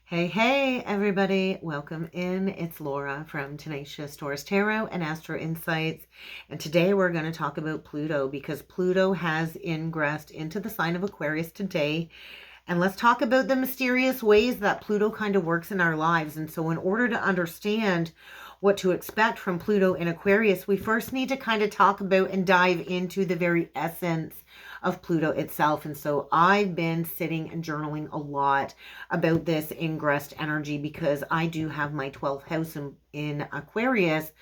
Hey, everybody. Welcome in. It's Laura from Tenacious Taurus Tarot and Astro Insights. And today we're going to talk about Pluto because Pluto has ingressed into the sign of Aquarius today. And let's talk about the mysterious ways that Pluto kind of works in our lives. And so in order to understand what to expect from Pluto in Aquarius, we first need to kind of talk about and dive into the very essence of Pluto itself. And so I've been sitting and journaling a lot about this ingressed energy because I do have my 12th house in Aquarius,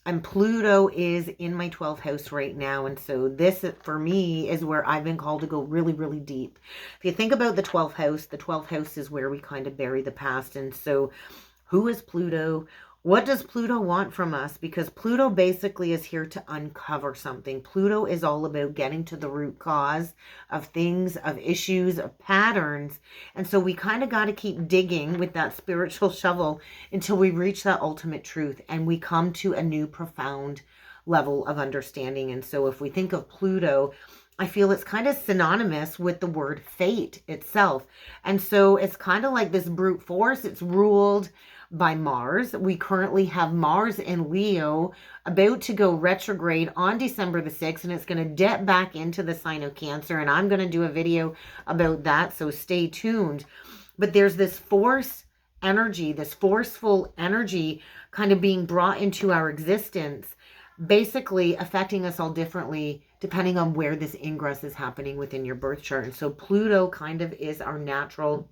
and Pluto is in my 12th house right now. And so this, for me, is where I've been called to go really, really deep. If you think about the 12th house is where we kind of bury the past. And so who is Pluto? What does Pluto want from us? Because Pluto basically is here to uncover something. Pluto is all about getting to the root cause of things, of issues, of patterns. And so we kind of got to keep digging with that spiritual shovel until we reach that ultimate truth and we come to a new profound level of understanding. And so if we think of Pluto, I feel it's kind of synonymous with the word fate itself. And so it's kind of like this brute force. It's ruled by Mars. We currently have Mars in Leo about to go retrograde on December the 6th, and it's going to dip back into the sign of Cancer. And I'm going to do a video about that, so stay tuned. But there's this force energy, this forceful energy kind of being brought into our existence, basically affecting us all differently depending on where this ingress is happening within your birth chart. And so Pluto kind of is our natural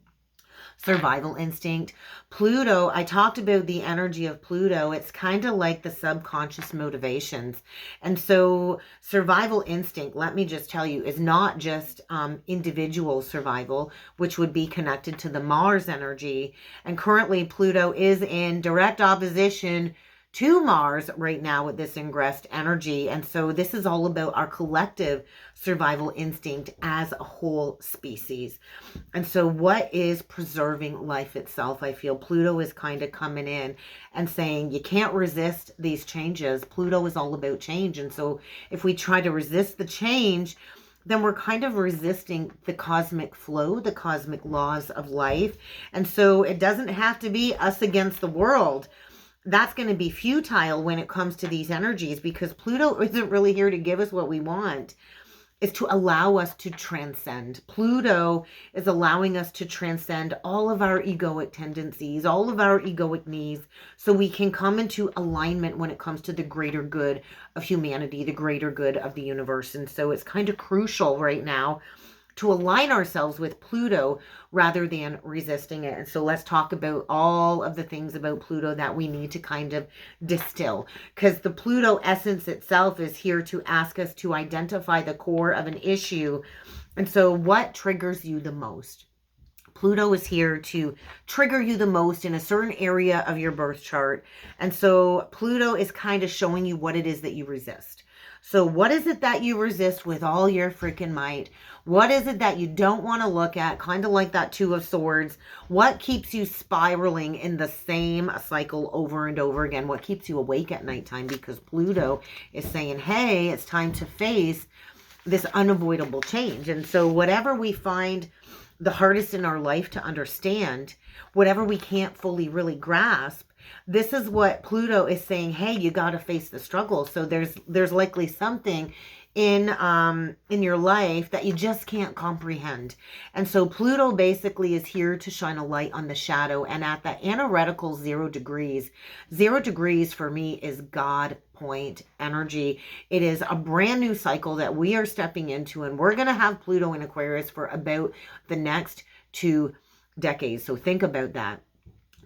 survival instinct. Pluto, I talked about the energy of Pluto. It's kind of like the subconscious motivations. And so survival instinct, let me just tell you, is not just individual survival, which would be connected to the Mars energy. And currently Pluto is in direct opposition to Mars right now with this ingressed energy. And so this is all about our collective survival instinct as a whole species. And so what is preserving life itself? I feel Pluto is kind of coming in and saying you can't resist these changes. Pluto is all about change. And so if we try to resist the change, then we're kind of resisting the cosmic flow, the cosmic laws of life. And so it doesn't have to be us against the world. That's going to be futile when it comes to these energies, because Pluto isn't really here to give us what we want. It's to allow us to transcend. Pluto is allowing us to transcend all of our egoic tendencies, all of our egoic needs, so we can come into alignment when it comes to the greater good of humanity, the greater good of the universe. And so it's kind of crucial right now to align ourselves with Pluto rather than resisting it. And so let's talk about all of the things about Pluto that we need to kind of distill, because the Pluto essence itself is here to ask us to identify the core of an issue. And so what triggers you the most? Pluto is here to trigger you the most in a certain area of your birth chart. And so Pluto is kind of showing you what it is that you resist. So what is it that you resist with all your freaking might? What is it that you don't want to look at? Kind of like that Two of Swords. What keeps you spiraling in the same cycle over and over again? What keeps you awake at nighttime? Because Pluto is saying, hey, it's time to face this unavoidable change. And so whatever we find the hardest in our life to understand, whatever we can't fully really grasp, this is what Pluto is saying, hey, you got to face the struggle. So there's likely something in your life that you just can't comprehend. And so Pluto basically is here to shine a light on the shadow. And at that analytical 0 degrees, 0 degrees for me is God point energy. It is a brand new cycle that we are stepping into, and we're going to have Pluto in Aquarius for about the next 2 decades. So think about that.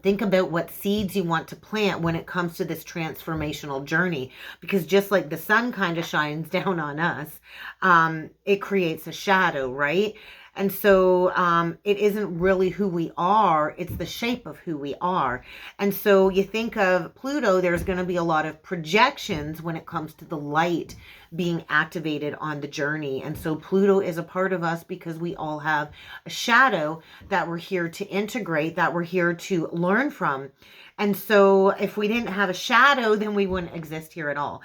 Think about what seeds you want to plant when it comes to this transformational journey. Because just like the sun kind of shines down on us, it creates a shadow, right? And so it isn't really who we are, it's the shape of who we are. And so you think of Pluto, there's going to be a lot of projections when it comes to the light being activated on the journey. And so Pluto is a part of us because we all have a shadow that we're here to integrate, that we're here to learn from. And so if we didn't have a shadow, then we wouldn't exist here at all.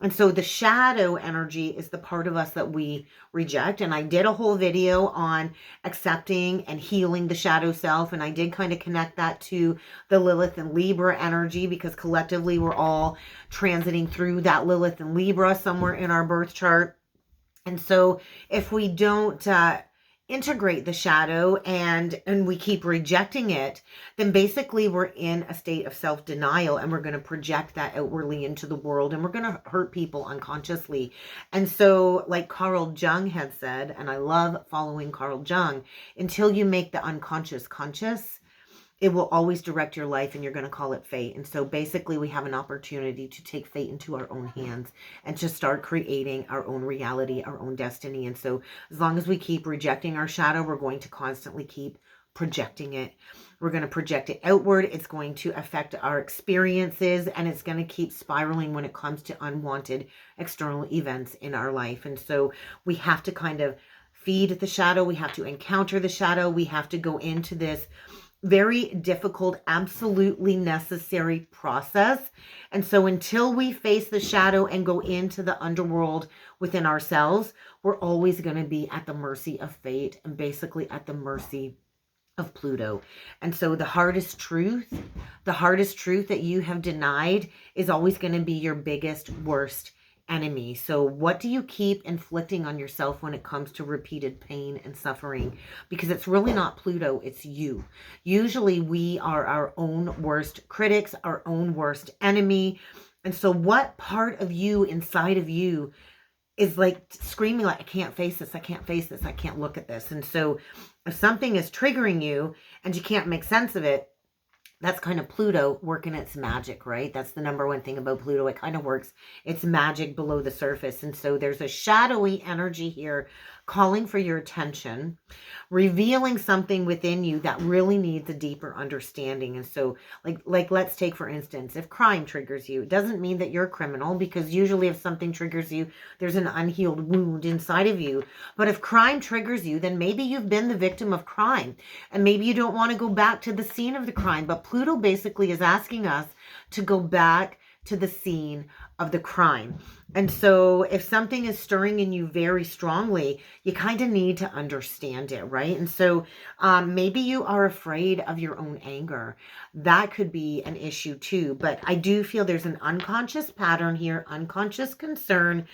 And so the shadow energy is the part of us that we reject. And I did a whole video on accepting and healing the shadow self. And I did kind of connect that to the Lilith and Libra energy, because collectively we're all transiting through that Lilith and Libra somewhere in our birth chart. And so if we don't integrate the shadow and we keep rejecting it, then basically we're in a state of self-denial, and we're going to project that outwardly into the world, and we're going to hurt people unconsciously. And so, like Carl Jung had said, and I love following Carl Jung, until you make the unconscious conscious, it will always direct your life, and you're going to call it fate. And so basically we have an opportunity to take fate into our own hands and to start creating our own reality, our own destiny. And so as long as we keep rejecting our shadow, we're going to constantly keep projecting it. We're going to project it outward. It's going to affect our experiences, and it's going to keep spiraling when it comes to unwanted external events in our life. And so we have to kind of feed the shadow. We have to encounter the shadow. We have to go into this very difficult, absolutely necessary process. And so until we face the shadow and go into the underworld within ourselves, we're always going to be at the mercy of fate, and basically at the mercy of Pluto. And so the hardest truth that you have denied is always going to be your biggest, worst enemy. So what do you keep inflicting on yourself when it comes to repeated pain and suffering? Because it's really not Pluto, it's you. Usually we are our own worst critics, our own worst enemy. And so what part of you, inside of you, is like screaming like, I can't face this, I can't face this, I can't look at this. And so if something is triggering you and you can't make sense of it, that's kind of Pluto working its magic, right? That's the number one thing about Pluto. It kind of works its magic below the surface. And so there's a shadowy energy here calling for your attention, revealing something within you that really needs a deeper understanding. And so like let's take, for instance, if crime triggers you, it doesn't mean that you're a criminal, because usually if something triggers you, there's an unhealed wound inside of you. But if crime triggers you, then maybe you've been the victim of crime, and maybe you don't want to go back to the scene of the crime. But Pluto basically is asking us to go back to the scene of the crime. And so if something is stirring in you very strongly, you kind of need to understand it, right? And so maybe you are afraid of your own anger. That could be an issue too. But I do feel there's an unconscious pattern here, unconscious concern.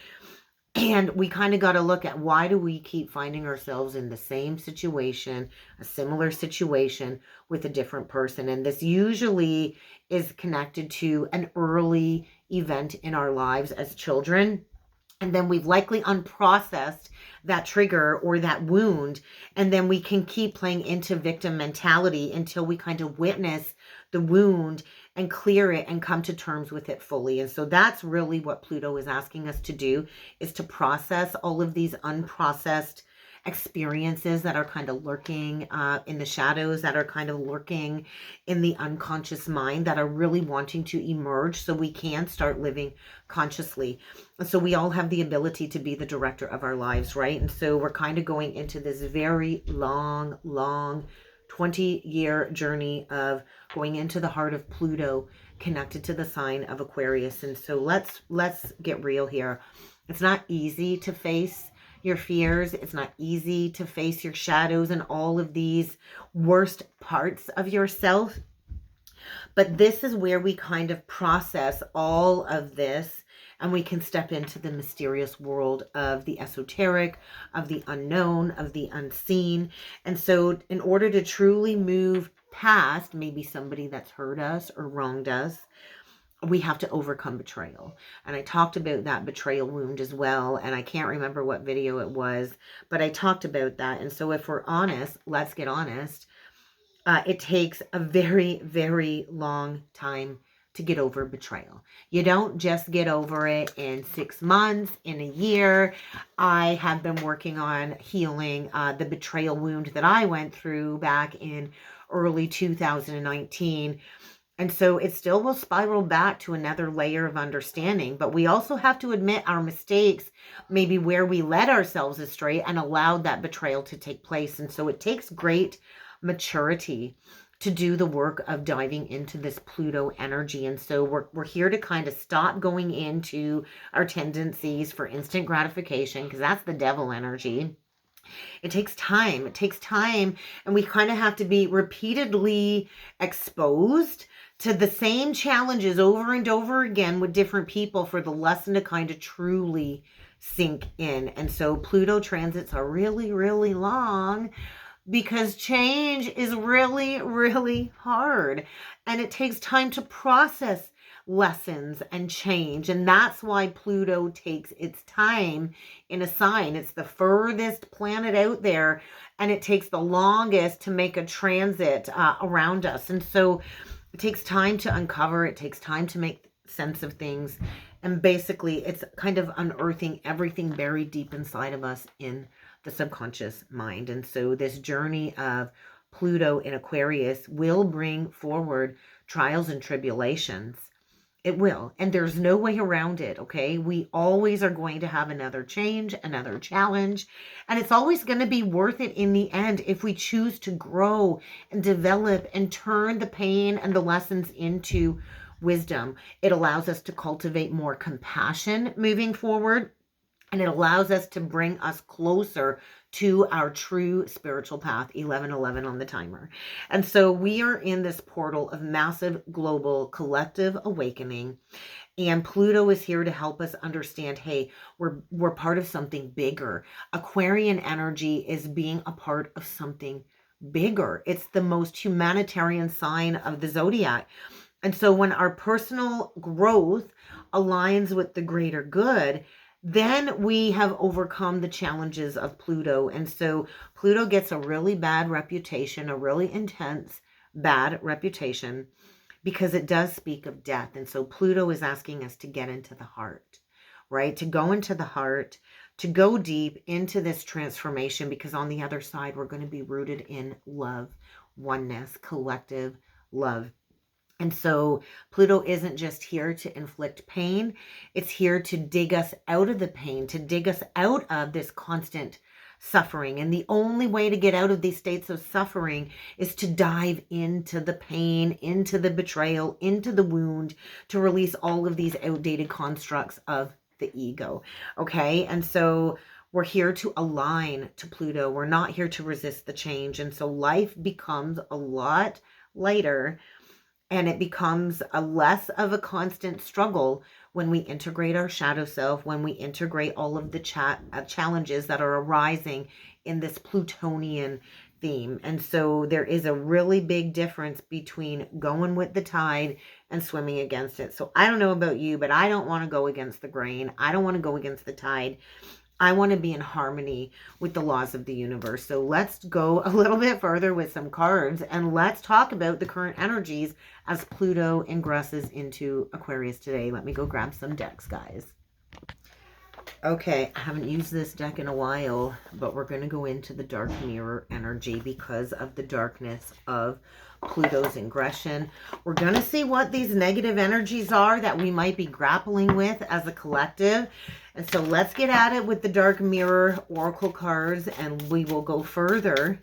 And we kind of got to look at, why do we keep finding ourselves in the same situation, a similar situation with a different person? And this usually is connected to an early event in our lives as children. And then we've likely unprocessed that trigger or that wound. And then we can keep playing into victim mentality until we kind of witness the wound and clear it and come to terms with it fully. And so that's really what Pluto is asking us to do, is to process all of these unprocessed experiences that are kind of lurking in the shadows, that are kind of lurking in the unconscious mind, that are really wanting to emerge so we can start living consciously. And so we all have the ability to be the director of our lives, right? And so we're kind of going into this very long 20-year journey of going into the heart of Pluto, connected to the sign of Aquarius. And so let's get real here. It's not easy to face your fears. It's not easy to face your shadows and all of these worst parts of yourself. But this is where we kind of process all of this, and we can step into the mysterious world of the esoteric, of the unknown, of the unseen. And so in order to truly move past maybe somebody that's hurt us or wronged us, we have to overcome betrayal. And I talked about that betrayal wound as well. And I can't remember what video it was, but I talked about that. And so if we're honest, let's get honest. It takes a very, very long time to get over betrayal. You don't just get over it in 6 months, in a year. I have been working on healing the betrayal wound that I went through back in early 2019. And so it still will spiral back to another layer of understanding. But we also have to admit our mistakes, maybe where we led ourselves astray and allowed that betrayal to take place. And so it takes great maturity to do the work of diving into this Pluto energy. And so we're here to kind of stop going into our tendencies for instant gratification, because that's the devil energy. It takes time. It takes time. And we kind of have to be repeatedly exposed to the same challenges over and over again with different people for the lesson to kind of truly sink in. And so Pluto transits are really, really long, because change is really, really hard. And it takes time to process lessons and change. And that's why Pluto takes its time in a sign. It's the furthest planet out there, and it takes the longest to make a transit around us. And so it takes time to uncover. It takes time to make sense of things. And basically, it's kind of unearthing everything buried deep inside of us in the subconscious mind. And so this journey of Pluto in Aquarius will bring forward trials and tribulations. It will. And there's no way around it, okay? We always are going to have another change, another challenge. And it's always going to be worth it in the end if we choose to grow and develop and turn the pain and the lessons into wisdom. It allows us to cultivate more compassion moving forward. And it allows us to bring us closer to our true spiritual path, 1111 on the timer. And so we are in this portal of massive global collective awakening. And Pluto is here to help us understand, hey, we're part of something bigger. Aquarian energy is being a part of something bigger. It's the most humanitarian sign of the zodiac. And so when our personal growth aligns with the greater good, then we have overcome the challenges of Pluto. And so Pluto gets a really bad reputation, a really intense bad reputation, because it does speak of death. And so Pluto is asking us to get into the heart, right? To go into the heart, to go deep into this transformation, because on the other side, we're going to be rooted in love, oneness, collective love. And so Pluto isn't just here to inflict pain. It's here to dig us out of the pain, to dig us out of this constant suffering. And the only way to get out of these states of suffering is to dive into the pain, into the betrayal, into the wound, to release all of these outdated constructs of the ego. Okay. And so we're here to align to Pluto. We're not here to resist the change. And so life becomes a lot lighter, and it becomes a less of a constant struggle when we integrate our shadow self, when we integrate all of the challenges that are arising in this Plutonian theme. And so there is a really big difference between going with the tide and swimming against it. So I don't know about you, but I don't want to go against the grain. I don't want to go against the tide. I want to be in harmony with the laws of the universe. So let's go a little bit further with some cards, and let's talk about the current energies as Pluto ingresses into Aquarius today. Let me go grab some decks, guys. Okay, I haven't used this deck in a while, but we're going to go into the dark mirror energy because of the darkness of Pluto's ingression. We're going to see what these negative energies are that we might be grappling with as a collective. And so let's get at it with the dark mirror oracle cards, and we will go further.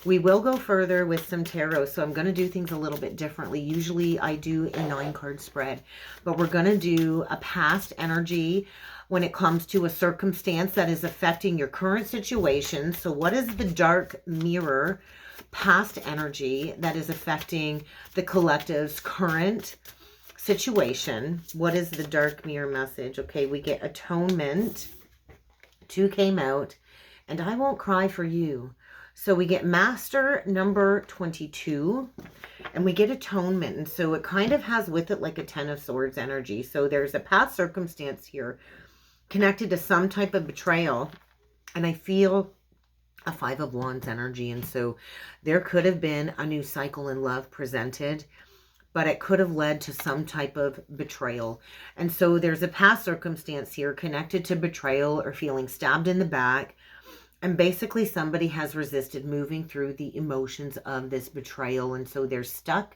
We will go further with some tarot. So I'm going to do things a little bit differently. Usually I do a 9-card spread, but we're going to do a past energy when it comes to a circumstance that is affecting your current situation. So what is the dark mirror past energy that is affecting the collective's current situation? What is the dark mirror message? Okay, we get atonement. 2 came out, and I won't cry for you. So we get master number 22, and we get atonement. And so it kind of has with it like a 10 of swords energy. So there's a past circumstance here connected to some type of betrayal, and I feel a 5 of wands energy. And so there could have been a new cycle in love presented, but it could have led to some type of betrayal. And so there's a past circumstance here connected to betrayal or feeling stabbed in the back. And basically somebody has resisted moving through the emotions of this betrayal. And so they're stuck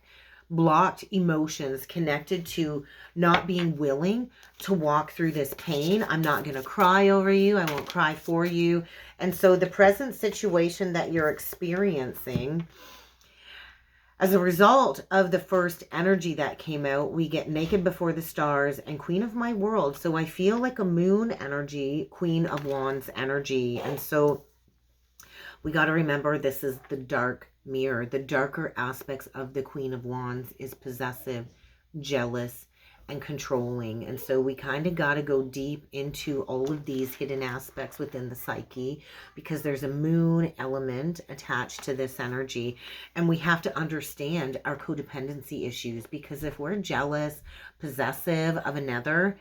blocked emotions connected to not being willing to walk through this pain. I'm not going to cry over you. I won't cry for you. And so the present situation that you're experiencing, as a result of the first energy that came out, we get Naked Before the Stars and Queen of My World. So I feel like a moon energy, Queen of Wands energy. And so we got to remember, this is the dark mirror. The darker aspects of the Queen of Wands is possessive, jealous, and controlling. And so we kind of got to go deep into all of these hidden aspects within the psyche, because there's a moon element attached to this energy. And we have to understand our codependency issues, because if we're jealous, possessive of another,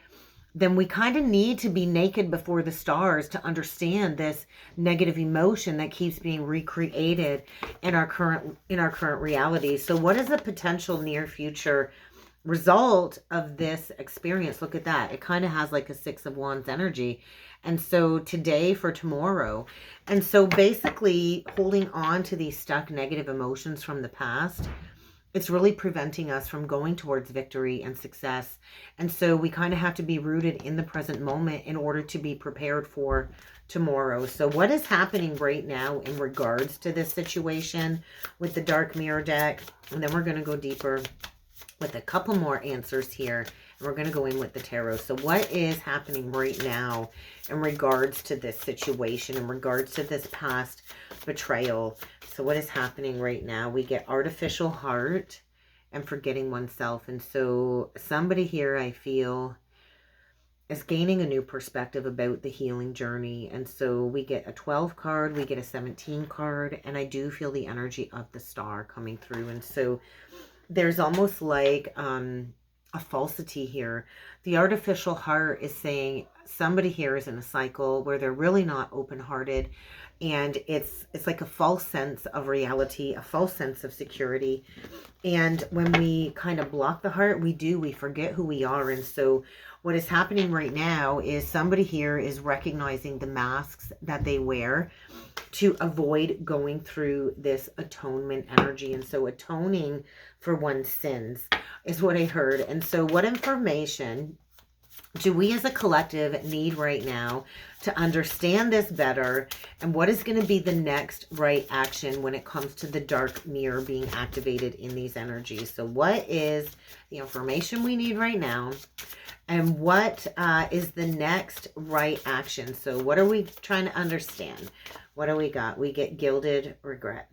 then we kind of need to be naked before the stars to understand this negative emotion that keeps being recreated in our current reality. So what is the potential near future result of this experience? Look at that. It kind of has like a Six of Wands energy. And so today for tomorrow. And so basically holding on to these stuck negative emotions from the past, it's really preventing us from going towards victory and success. And so we kind of have to be rooted in the present moment in order to be prepared for tomorrow. So what is happening right now in regards to this situation with the Dark Mirror deck? And then we're going to go deeper with a couple more answers here. And we're going to go in with the tarot. So what is happening right now in regards to this situation, in regards to this past betrayal? So what is happening right now? We get Artificial Heart and Forgetting Oneself. And so somebody here, I feel, is gaining a new perspective about the healing journey. And so we get a 12 card, we get a 17 card, and I do feel the energy of the Star coming through. And so there's almost like a falsity here. The Artificial Heart is saying somebody here is in a cycle where they're really not open-hearted, and it's like a false sense of reality, a false sense of security. And when we kind of block the heart, we forget who we are. And so what is happening right now is somebody here is recognizing the masks that they wear to avoid going through this atonement energy. And so atoning for one's sins is what I heard. And so what information do we as a collective need right now to understand this better? And what is going to be the next right action when it comes to the dark mirror being activated in these energies? So what is the information we need right now? And what is the next right action? So what are we trying to understand? What do we got? We get Gilded Regret.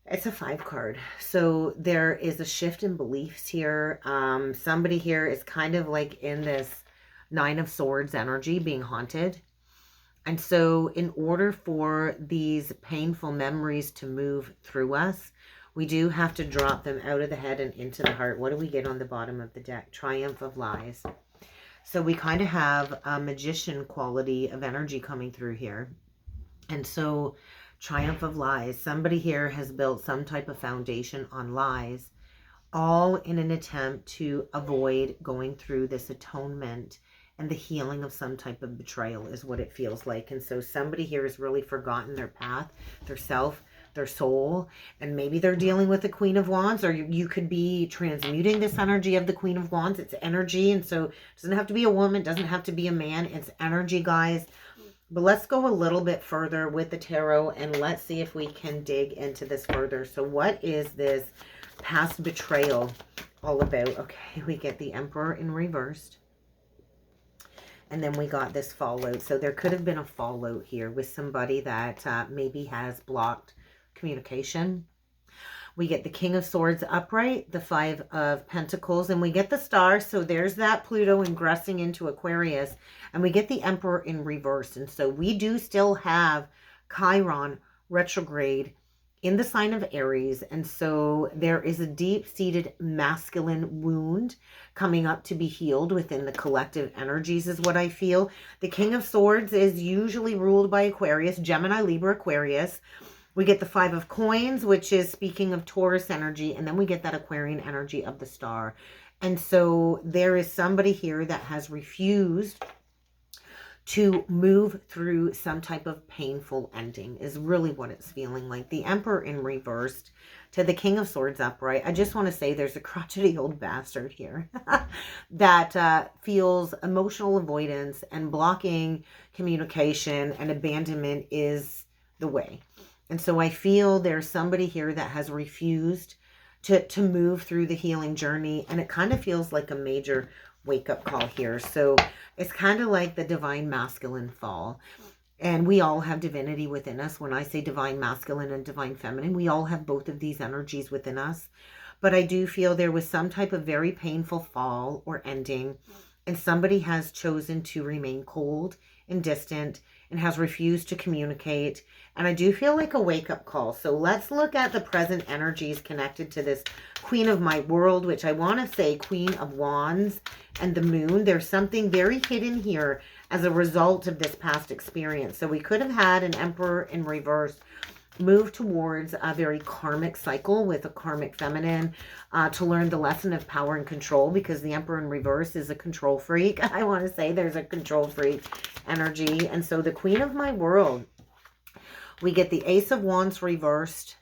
It's a 5 card. So there is a shift in beliefs here. Somebody here is kind of like in this 9 of Swords energy, being haunted. And so in order for these painful memories to move through us, we do have to drop them out of the head and into the heart. What do we get on the bottom of the deck? Triumph of Lies. So we kind of have a magician quality of energy coming through here. And so Triumph of Lies. Somebody here has built some type of foundation on lies, all in an attempt to avoid going through this atonement and the healing of some type of betrayal is what it feels like. And so somebody here has really forgotten their path, their self, their soul, and maybe they're dealing with the Queen of Wands, or you could be transmuting this energy of the Queen of Wands. It's energy, and so it doesn't have to be a woman, it doesn't have to be a man. It's energy, guys. But let's go a little bit further with the tarot, and let's see if we can dig into this further. So what is this past betrayal all about? Okay, we get the Emperor in reversed. And then we got this fallout. So there could have been a fallout here with somebody that maybe has blocked communication. We get the King of Swords upright, the 5 of Pentacles, and we get the Star. So there's that Pluto ingressing into Aquarius, and we get the Emperor in reverse. And so we do still have Chiron retrograde in the sign of Aries. And so there is a deep-seated masculine wound coming up to be healed within the collective energies is what I feel. The King of Swords is usually ruled by Aquarius, Gemini, Libra, Aquarius. We get the 5 of Coins, which is speaking of Taurus energy, and then we get that Aquarian energy of the Star. And so there is somebody here that has refused to move through some type of painful ending is really what it's feeling like. The Emperor in reversed to the King of Swords upright. I just want to say there's a crotchety old bastard here that feels emotional avoidance and blocking communication, and abandonment is the way. And so I feel there's somebody here that has refused to move through the healing journey, and it kind of feels like a major wake-up call here. So it's kind of like the divine masculine fall, and we all have divinity within us. When I say divine masculine and divine feminine, we all have both of these energies within us. But I do feel there was some type of very painful fall or ending, and somebody has chosen to remain cold and distant and has refused to communicate. And I do feel like a wake-up call. So let's look at the present energies connected to this Queen of my world, which I want to say Queen of Wands and the Moon. There's something very hidden here as a result of this past experience. So we could have had an Emperor in reverse move towards a very karmic cycle with a karmic feminine to learn the lesson of power and control, because the Emperor in reverse is a control freak. I want to say there's a control freak energy. And so the Queen of my world, we get the Ace of Wands reversed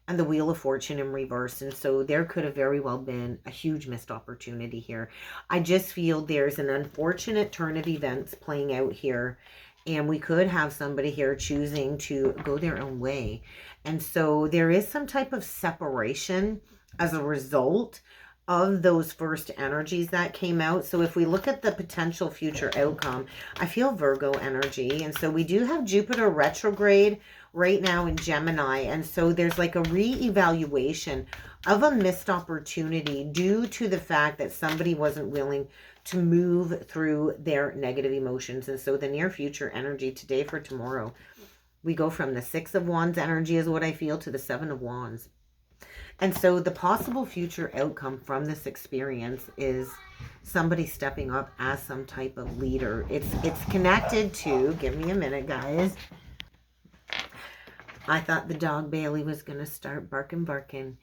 and the Wheel of Fortune in reverse. And so there could have very well been a huge missed opportunity here. I just feel there's an unfortunate turn of events playing out here. And we could have somebody here choosing to go their own way. And so there is some type of separation as a result of those first energies that came out. So if we look at the potential future outcome, I feel Virgo energy. And so we do have Jupiter retrograde right now in Gemini. And so there's like a re-evaluation of a missed opportunity due to the fact that somebody wasn't willing to move through their negative emotions. And so the near future energy today for tomorrow, we go from the Six of Wands energy is what I feel to the Seven of Wands. And so the possible future outcome from this experience is somebody stepping up as some type of leader. It's connected to, give me a minute, guys. I thought the dog Bailey was going to start barking.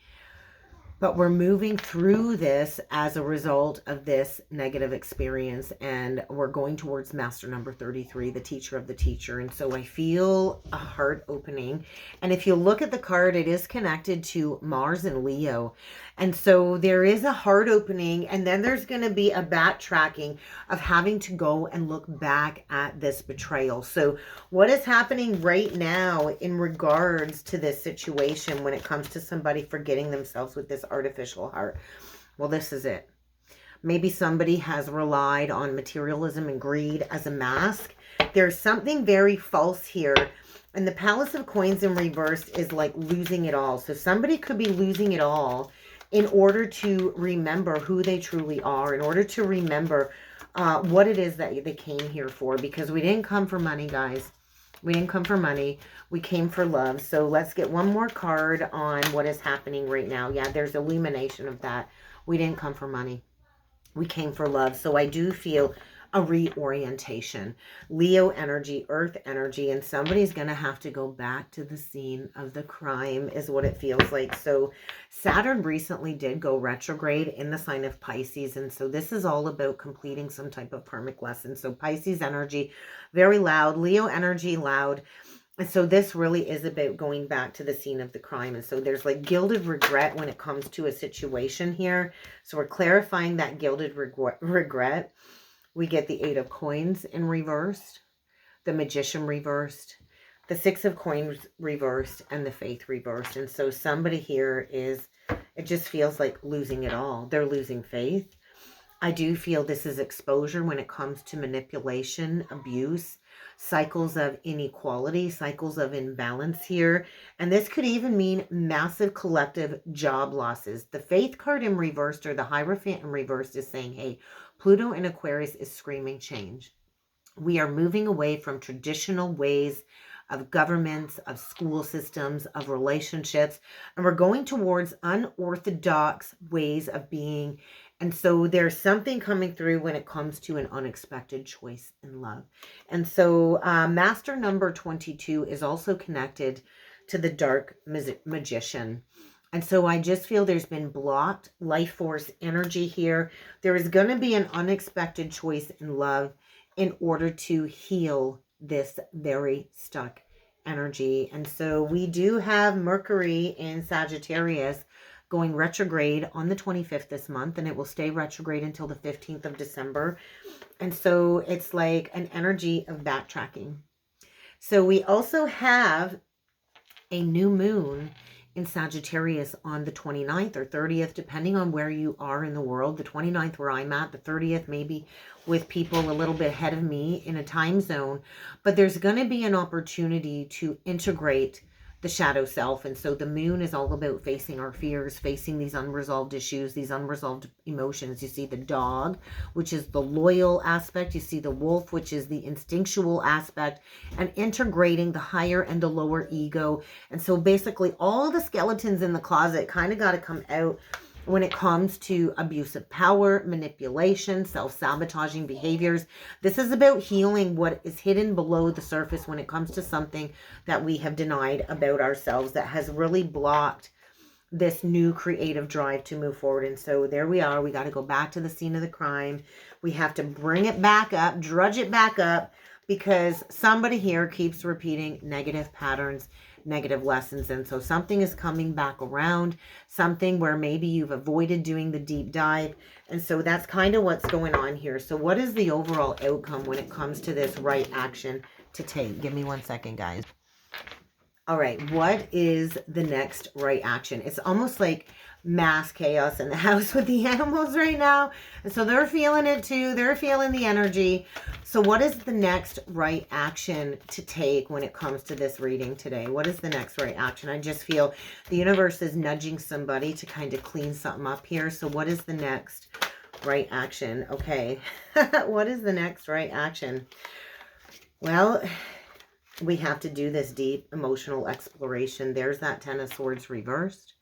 But we're moving through this as a result of this negative experience, and we're going towards master number 33, the teacher of the teacher. And so I feel a heart opening. And if you look at the card, it is connected to Mars and Leo. And so there is a heart opening, and then there's going to be a backtracking of having to go and look back at this betrayal. So what is happening right now in regards to this situation when it comes to somebody forgetting themselves with this artificial heart? Well, this is it. Maybe somebody has relied on materialism and greed as a mask. There's something very false here. And the Palace of Coins in reverse is like losing it all. So somebody could be losing it all in order to remember who they truly are, in order to remember what it is that they came here for. Because we didn't come for money, guys. We didn't come for money. We came for love. So let's get one more card on what is happening right now. Yeah, there's illumination of that. We didn't come for money. We came for love. So I do feel a reorientation. Leo energy, earth energy, and somebody's going to have to go back to the scene of the crime is what it feels like. So Saturn recently did go retrograde in the sign of Pisces. And so this is all about completing some type of karmic lesson. So Pisces energy, very loud. Leo energy, loud. And so this really is about going back to the scene of the crime. And so there's like gilded regret when it comes to a situation here. So we're clarifying that gilded regret. We get the Eight of Coins in reversed, the Magician reversed, the Six of Coins reversed, and the Faith reversed. And so somebody here is, it just feels like losing it all. They're losing faith. I do feel this is exposure when it comes to manipulation, abuse, cycles of inequality, cycles of imbalance here. And this could even mean massive collective job losses. The Faith card in reversed, or the Hierophant in reversed, is saying, hey, Pluto in Aquarius is screaming change. We are moving away from traditional ways of governments, of school systems, of relationships, and we're going towards unorthodox ways of being. And so there's something coming through when it comes to an unexpected choice in love. And so master number 22 is also connected to the dark magician. And so I just feel there's been blocked life force energy here. There is going to be an unexpected choice in love. in order to heal this very stuck energy. And so we do have Mercury in Sagittarius going retrograde on the 25th this month, and it will stay retrograde until the 15th of December. And so it's like an energy of backtracking. So we also have a new moon in Sagittarius on the 29th or 30th, depending on where you are in the world. The 29th where I'm at, the 30th maybe with people a little bit ahead of me in a time zone. But there's going to be an opportunity to integrate the shadow self. And so the moon is all about facing our fears, facing these unresolved issues, these unresolved emotions. You see the dog, which is the loyal aspect. You see the wolf, which is the instinctual aspect, and integrating the higher and the lower ego. And so basically all the skeletons in the closet kind of got to come out when it comes to abusive power, manipulation, self-sabotaging behaviors. This is about healing what is hidden below the surface when it comes to something that we have denied about ourselves that has really blocked this new creative drive to move forward. And so there we are. We got to go back to the scene of the crime. We have to bring it back up, drudge it back up, because somebody here keeps repeating negative patterns, negative lessons. And so something is coming back around, something where maybe you've avoided doing the deep dive. And so that's kind of what's going on here. So what is the overall outcome when it comes to this right action to take? Give me 1 second, guys. All right, what is the next right action? It's almost like mass chaos in the house with the animals right now. And so they're feeling it too. They're feeling the energy. So what is the next right action to take when it comes to this reading today? What is the next right action? I just feel the universe is nudging somebody to kind of clean something up here. So what is the next right action? Okay, what is the next right action? Well, we have to do this deep emotional exploration. There's that Ten of Swords reversed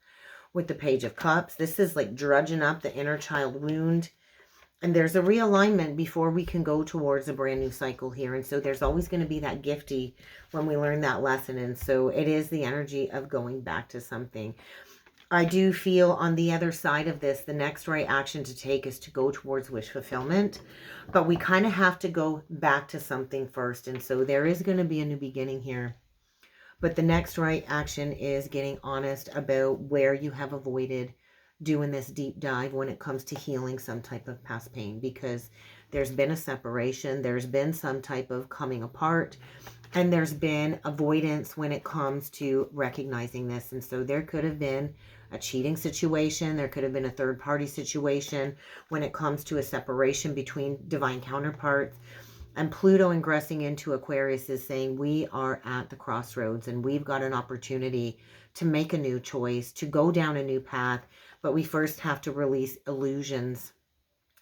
with the Page of Cups. This is like drudging up the inner child wound. And there's a realignment before we can go towards a brand new cycle here. And so there's always going to be that gifty when we learn that lesson. And so it is the energy of going back to something. I do feel on the other side of this, the next right action to take is to go towards wish fulfillment. But we kind of have to go back to something first. And so there is going to be a new beginning here. But the next right action is getting honest about where you have avoided doing this deep dive when it comes to healing some type of past pain, because there's been a separation, there's been some type of coming apart, and there's been avoidance when it comes to recognizing this. And so there could have been a cheating situation, there could have been a third-party situation when it comes to a separation between divine counterparts. And Pluto ingressing into Aquarius is saying we are at the crossroads and we've got an opportunity to make a new choice, to go down a new path. But we first have to release illusions.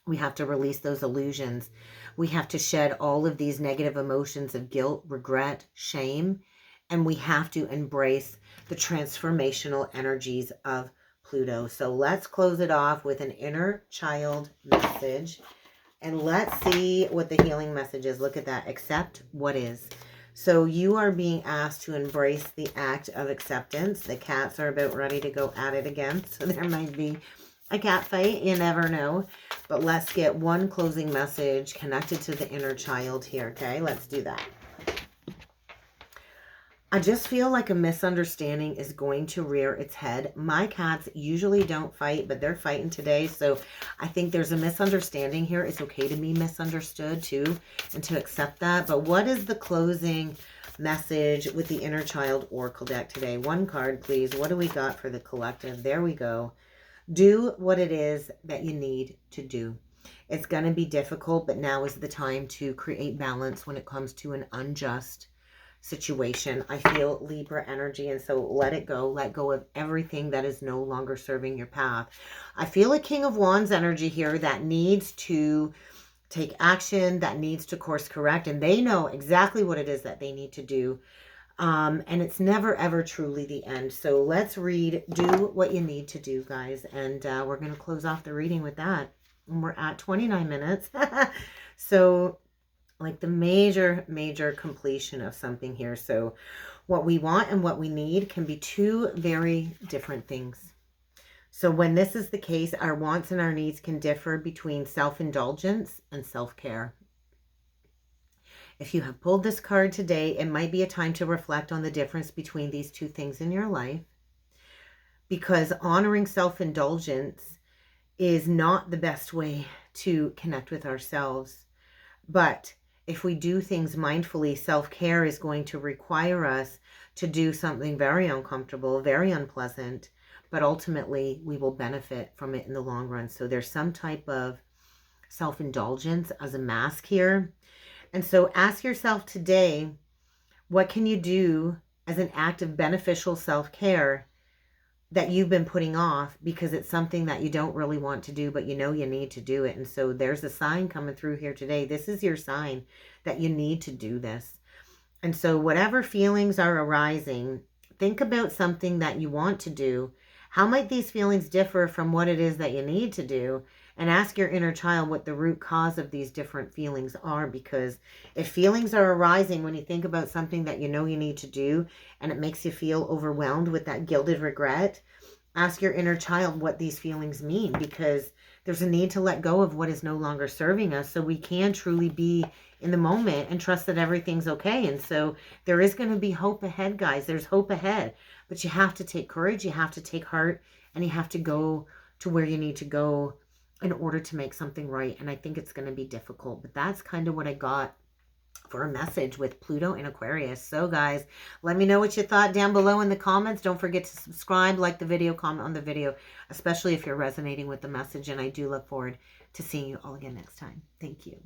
We have to release those illusions. We have to shed all of these negative emotions of guilt, regret, shame. And we have to embrace the transformational energies of Pluto. So let's close it off with an inner child message. And let's see what the healing message is. Look at that. Accept what is. So you are being asked to embrace the act of acceptance. The cats are about ready to go at it again. So there might be a cat fight. You never know. But let's get one closing message connected to the inner child here. Okay, let's do that. I just feel like a misunderstanding is going to rear its head. My cats usually don't fight, but they're fighting today. So I think there's a misunderstanding here. It's okay to be misunderstood too, and to accept that. But what is the closing message with the inner child oracle deck today? One card, please. What do we got for the collective? There we go. Do what it is that you need to do. It's going to be difficult, but now is the time to create balance when it comes to an unjust situation. I feel Libra energy, and so let it go. Let go of everything that is no longer serving your path. I feel a King of Wands energy here that needs to take action, that needs to course correct, and they know exactly what it is that they need to do. And it's never ever truly the end. So let's read Do What You Need to Do, guys, and we're going to close off the reading with that. And we're at 29 minutes. So like the major completion of something here. So what we want and what we need can be two very different things. So when this is the case, our wants and our needs can differ between self-indulgence and self-care. If you have pulled this card today, it might be a time to reflect on the difference between these two things in your life, because honoring self-indulgence is not the best way to connect with ourselves. But if we do things mindfully, self-care is going to require us to do something very uncomfortable, very unpleasant, but ultimately we will benefit from it in the long run. So there's some type of self-indulgence as a mask here. And so ask yourself today, what can you do as an act of beneficial self-care that you've been putting off because it's something that you don't really want to do, but you know you need to do it. And so there's a sign coming through here today. This is your sign that you need to do this. And so whatever feelings are arising, think about something that you want to do. How might these feelings differ from what it is that you need to do? And ask your inner child what the root cause of these different feelings are, because if feelings are arising when you think about something that you know you need to do and it makes you feel overwhelmed with that gilded regret, ask your inner child what these feelings mean, because there's a need to let go of what is no longer serving us so we can truly be in the moment and trust that everything's okay. And so there is going to be hope ahead, guys. There's hope ahead, but you have to take courage, you have to take heart, and you have to go to where you need to go in order to make something right. And I think it's going to be difficult, but that's kind of what I got for a message with Pluto in Aquarius. So guys, let me know what you thought down below in the comments. Don't forget to subscribe, like the video, comment on the video, especially if you're resonating with the message. And I do look forward to seeing you all again next time. Thank you.